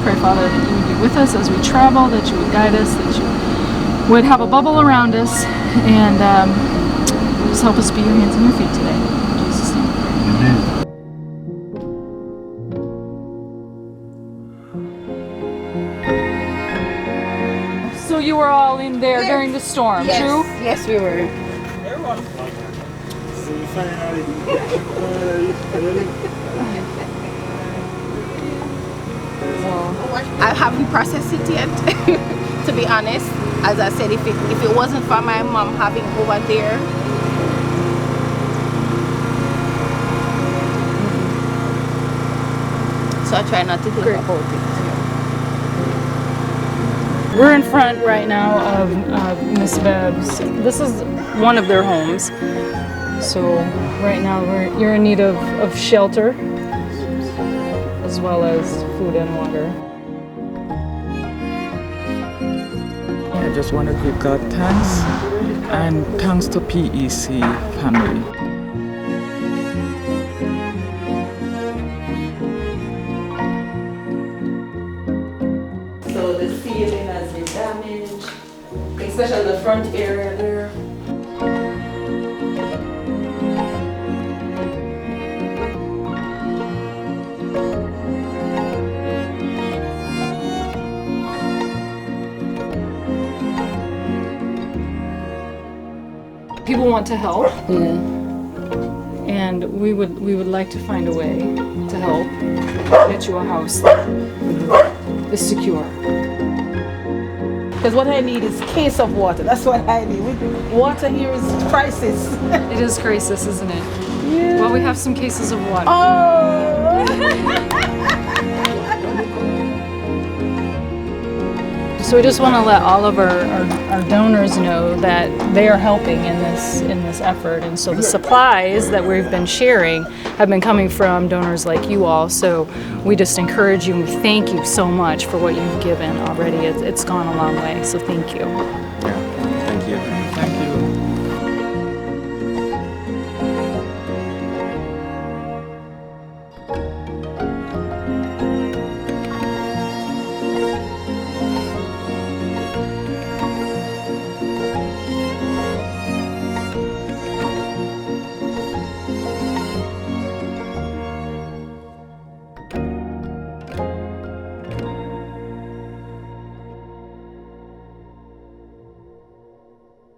pray, Father, that you would be with us as we travel, that you would guide us, that you would have a bubble around us, and just help us be your hands and your feet today. In Jesus' name. Amen. So you were all in there during the storm, Yes. true? Yes, we were. I haven't processed it yet, to be honest. As I said, if it wasn't for my mom having over there, so I try not to think about it. We're in front right now of Miss Bebb's. This is one of their homes. So right now you're in need of shelter as well as food and water. I just want to give God thanks and thanks to PEC family. So the ceiling has been damaged, especially the front area there. People want to help, and we would like to find a way to help get you a house that is secure. Because what I need is a case of water. That's what I need. Water here is crisis. It is crisis, isn't it? Yeah. Well, we have some cases of water. Oh! So we just want to let all of our donors know that they are helping in this effort, and so the supplies that we've been sharing have been coming from donors like you all. So we just encourage you and we thank you so much for what you've given already. It's gone a long way. So thank you. Yeah, thank you. Thank you.